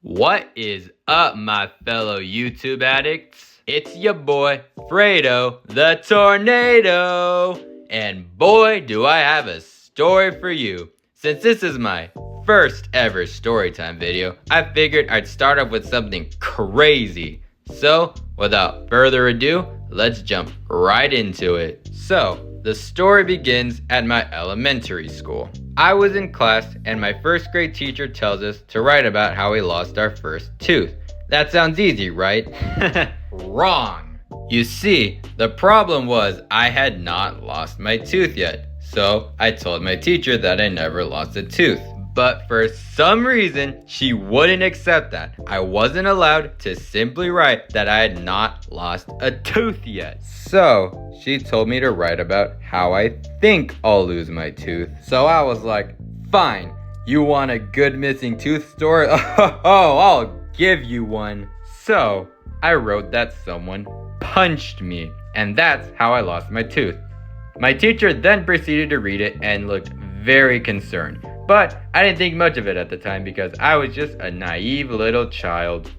What is up, my fellow YouTube addicts? It's your boy, Fredo the Tornado. And boy, do I have a story for you. Since this is my first ever storytime video, I figured I'd start off with something crazy. So, without further ado, let's jump right into it. So, the story begins at my elementary school. I was in class and my first grade teacher tells us to write about how we lost our first tooth. That sounds easy, right? Wrong! You see, the problem was I had not lost my tooth yet. So I told my teacher that I never lost a tooth. But for some reason, she wouldn't accept that. I wasn't allowed to simply write that I had not lost a tooth yet. So she told me to write about how I think I'll lose my tooth. So I was like, fine, you want a good missing tooth story? Oh, I'll give you one. So I wrote that someone punched me, and that's how I lost my tooth. My teacher then proceeded to read it and looked very concerned. But I didn't think much of it at the time because I was just a naive little child.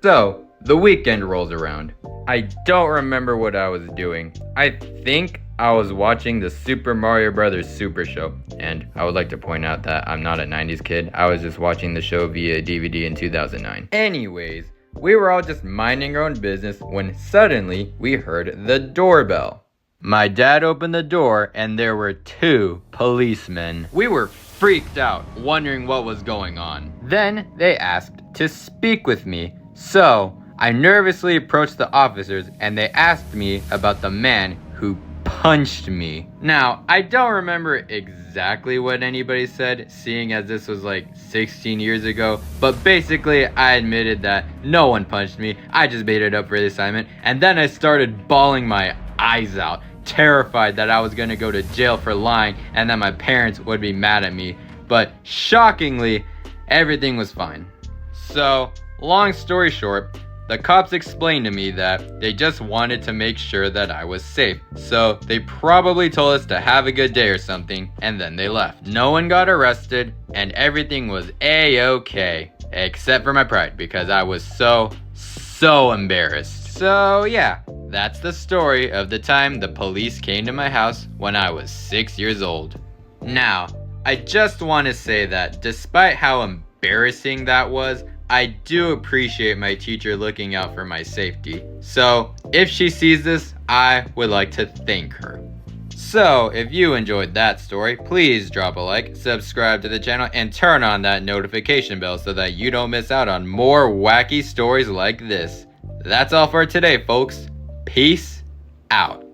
So, the weekend rolls around. I don't remember what I was doing. I think I was watching the Super Mario Bros. Super Show. And I would like to point out that I'm not a 90s kid. I was just watching the show via DVD in 2009. Anyways, we were all just minding our own business when suddenly we heard the doorbell. My dad opened the door and there were 2 policemen. We were freaked out, wondering what was going on. Then they asked to speak with me. So I nervously approached the officers and they asked me about the man who punched me. Now, I don't remember exactly what anybody said, seeing as this was like 16 years ago, but basically I admitted that no one punched me. I just made it up for the assignment, and then I started bawling my eyes out, terrified that I was gonna go to jail for lying and that my parents would be mad at me. But shockingly, everything was fine. So, long story short, the cops explained to me that they just wanted to make sure that I was safe. So they probably told us to have a good day or something, and then they left. No one got arrested, and everything was A-okay. Except for my pride, because I was so embarrassed. So yeah, that's the story of the time the police came to my house when I was 6 years old. Now, I just want to say that despite how embarrassing that was, I do appreciate my teacher looking out for my safety. So, if she sees this, I would like to thank her. So, if you enjoyed that story, please drop a like, subscribe to the channel, and turn on that notification bell so that you don't miss out on more wacky stories like this. That's all for today, folks. Peace out.